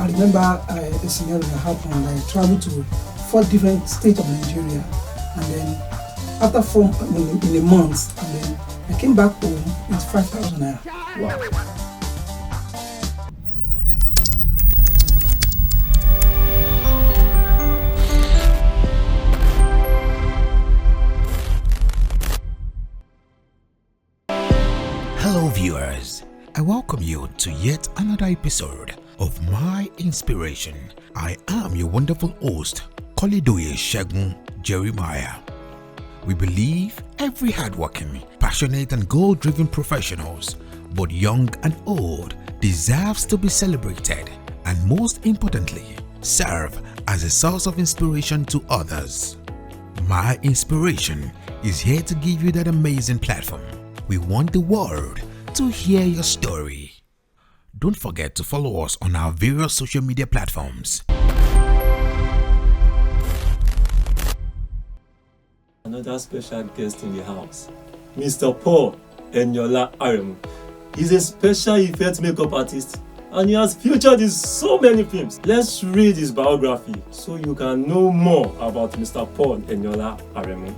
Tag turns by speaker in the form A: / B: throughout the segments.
A: I remember a scenario that happened. I traveled to 4 different states of Nigeria, and then after in a month, and then I came back home with 5,000 naira.
B: Wow.
C: Hello viewers, I welcome you to yet another episode of My Inspiration. I am your wonderful host, Kolidoye Shegun Jeremiah. We believe every hardworking, passionate and goal-driven professionals, both young and old, deserves to be celebrated and most importantly, serve as a source of inspiration to others. My Inspiration is here to give you that amazing platform. We want the world to hear your story. Don't forget to follow us on our various social media platforms.
B: Another special guest in the house, Mr. Paul Eniola Aremu. He's a special effects makeup artist and he has featured in so many films. Let's read his biography so you can know more about Mr. Paul Eniola Aremu.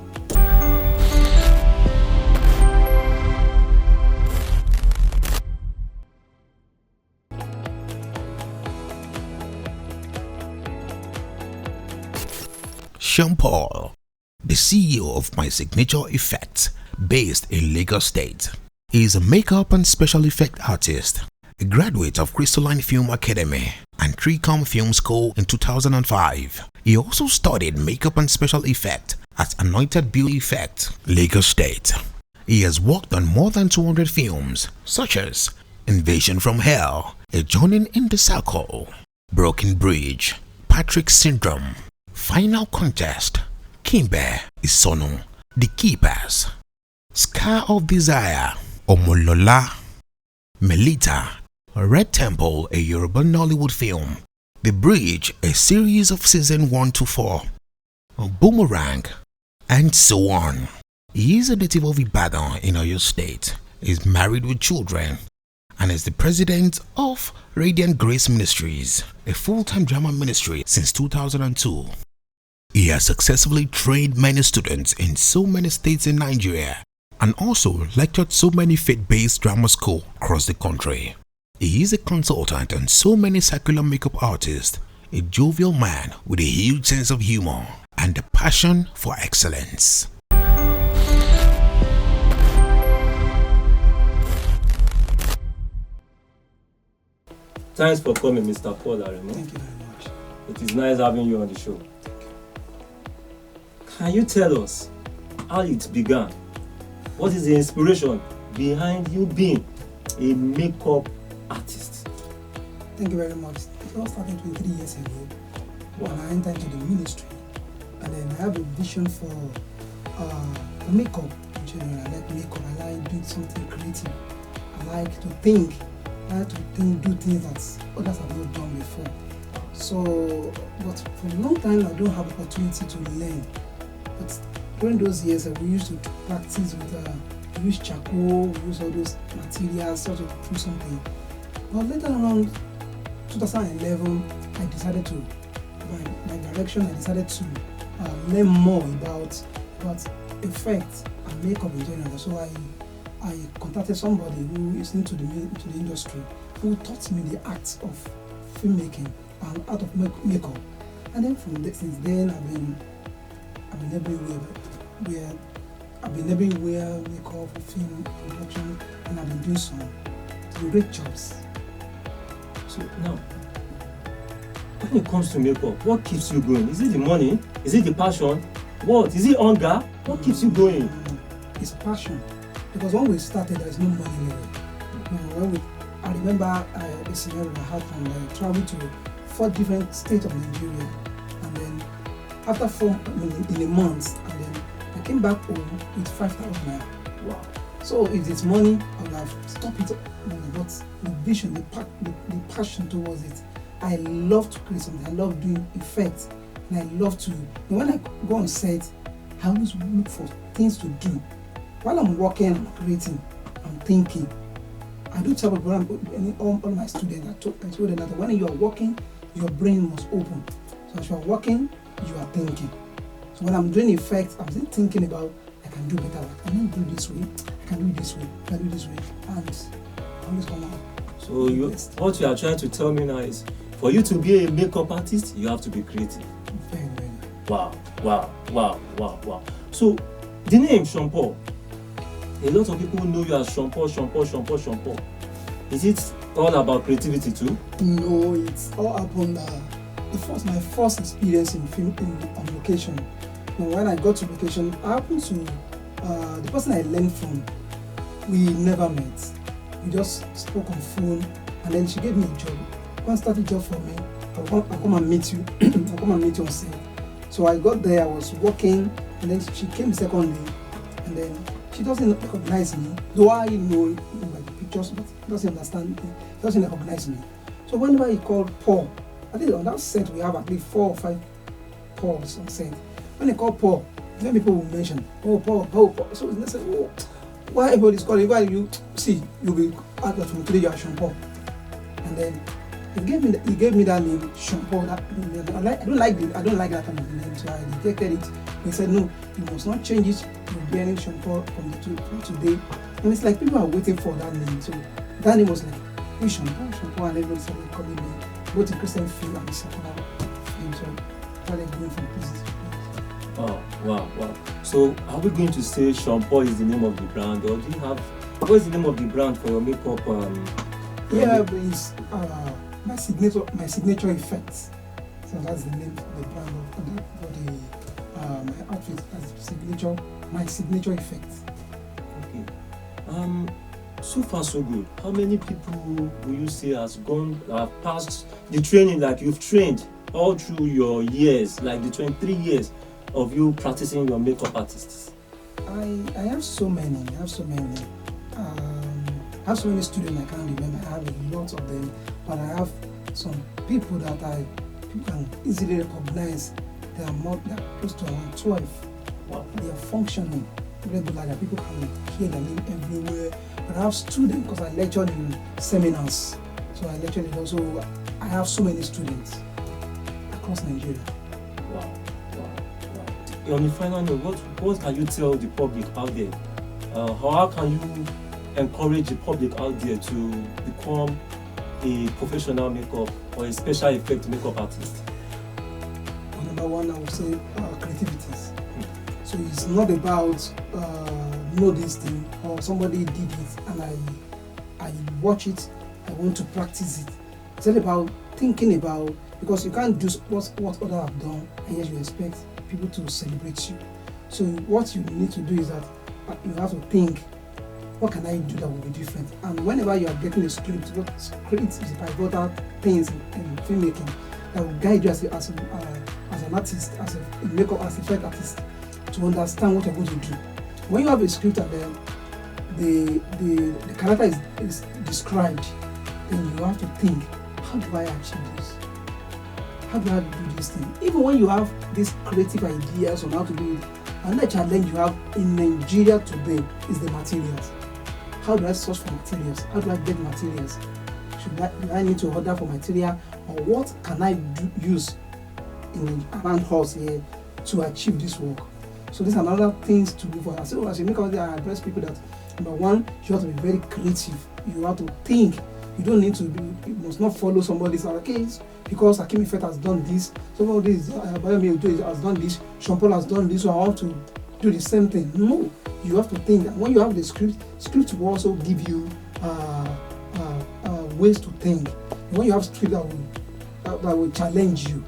C: Sean Paul, the CEO of My Signature Effects, based in Lagos State. He is a makeup and special effect artist, a graduate of Crystalline Film Academy and Tricom Film School in 2005. He also studied makeup and special effect at Anointed Beauty Effect, Lagos State. He has worked on more than 200 films such as Invasion from Hell, A Journey in the Circle, Broken Bridge, Patrick's Syndrome, Final Contest, Kimbe Isono, The Keepers, Scar of Desire, Omolola, Melita, Red Temple, a Yoruba Nollywood film, The Bridge, a series of season 1 to 4, Boomerang, and so on. He is a native of Ibadan in Oyo State, is married with children, and is the president of Radiant Grace Ministries, a full-time drama ministry since 2002. He has successfully trained many students in so many states in Nigeria and also lectured so many faith-based drama schools across the country. He is a consultant and so many circular makeup artists, a jovial man with a huge sense of humor and a passion for excellence.
B: Thanks for coming, Mr. Paul Aremu.
A: Thank you very much.
B: It is nice having you on the show. Can you tell us how it began? What is the inspiration behind you being a makeup artist?
A: Thank you very much. It all started 23 years ago when I entered into the ministry, and then I have a vision for makeup in general. I like makeup. I like doing something creative. I like to think. Do things that others have not done before. So, but for a long time I don't have opportunity to learn. But during those years, we used to practice with we use charcoal, we use all those materials, sort of do something. But later on, 2011, I decided to, my direction, I decided to learn more about effects and makeup in general. So I contacted somebody who is into the industry, who taught me the art of filmmaking and art of makeup. And then since then, I've been everywhere, makeup, film production, and I've been doing some great jobs.
B: So now, when it comes to makeup, what keeps you going? Is it the money? Is it the passion? What? Is it hunger? What keeps you going?
A: It's passion. Because when we started, there is no money level. I remember a scenario that happened. I traveled to 4 different states of Nigeria, and then after in a month, and then I came back home with 5,000 naira.
B: Wow.
A: So if it's money, I would have stopped it. But the vision, the passion towards it, I love to create something. I love doing effects, and I love to. When I go on set, I always look for things to do. While I'm working, I'm creating, I'm thinking, I do tell all my students, I told them that when you are working, your brain must open. So as you are working, you are thinking. So when I'm doing effects, I'm still thinking about, I can do better. I can do this way. I can do it this way. I can do this way. And always come out.
B: So what you are trying to tell me now is, for you to be a makeup artist, you have to be creative.
A: Very, very.
B: Wow. So the name Sean Paul, a lot of people know you as Sean Paul. Is it all about creativity too?
A: No, it's all happened. My first experience in film on location. When I got to location, I happened to the person I learned from. We never met. We just spoke on phone, and then she gave me a job. One started job for me. I'll come and meet you. I'll come and meet you on set. So I got there. I was working, and then she came the second day, and then she doesn't recognize me. Though I know by the pictures, but doesn't understand me. Doesn't recognize me. So whenever he called Paul, I think on that set we have at least 4 or 5 Pauls on set. When they call Paul, then people will mention, oh Paul. So they say, oh, why everybody's calling? Why you see? You'll be out of from today. You are Sean Paul, and then he gave me that name, Sean Paul. I don't like that kind of name, so I rejected it. He said, no, you must not change it. You're bearing Sean Paul from today. And it's like people are waiting for that name. So that name was like, who is Sean Paul, and everybody started calling me both in Christian film and secular film. So I started going from places to places.
B: Wow. So are we going to say Sean Paul is the name of the brand, or do you have, what is the name of the brand for your makeup?
A: Yeah, but it's my signature effects. So that's the name of the brand for the my outfit as my signature effects.
B: Okay. So far so good. How many people will you say have passed the training, like you've trained all through your years, like the 23 years of you practicing your makeup artists?
A: I have so many. I have so many students I can't remember. I have a lot of them, but I have some people that people can easily recognize. They are close to around 12.
B: Wow.
A: They are functioning regularly. People can hear their name everywhere. But I have students because I lectured in seminars. So I lectured in also. I have so many students across Nigeria.
B: Wow. On the final note, what can you tell the public out there? How can you encourage the public out there to become a professional makeup or a special effect makeup artist?
A: Number one, I would say creativity. So it's not about know this thing or somebody did it and I watch it, I want to practice it. It's all about thinking about, because you can't do what others have done and yet you expect people to celebrate you. So what you need to do is that you have to think, what can I do that will be different? And whenever you are getting a script, what script is the pivotal things in filmmaking that will guide you as an artist, as a makeup, as a effect artist, to understand what you're going to do. When you have a script and then the character is described, then you have to think, how do I achieve this? How do I do this thing? Even when you have these creative ideas on how to do it, another challenge you have in Nigeria today is the materials. How do I source for materials? How do I get materials? Do I need to order for material, or what can I use around us here to achieve this work? So these are another things to do for us. So as you make out there, I advise people that number one, you have to be very creative. You have to think. You don't need to be, you must not follow somebody's case because Hakeem Effect has done this, somebody has done this, Sean Paul has done this, so I want to do the same thing. No, you have to think that when you have the script will also give you ways to think. When you have script that will challenge you,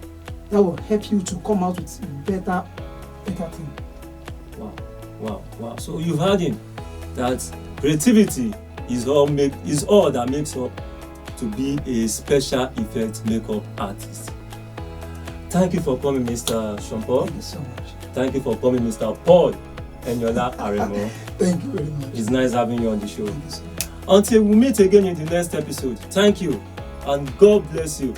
A: that will help you to come out with better thing.
B: Wow. So you've heard him that creativity is all that makes up to be a special effect makeup artist. Thank you for coming, Mr. Sean Paul.
A: Thank you so much.
B: Thank you for coming, Mr. Paul Eniola Aremo.
A: Thank you very much.
B: It's nice having you on the show.
A: Thank you so much.
B: Until we meet again in the next episode, thank you and God bless you.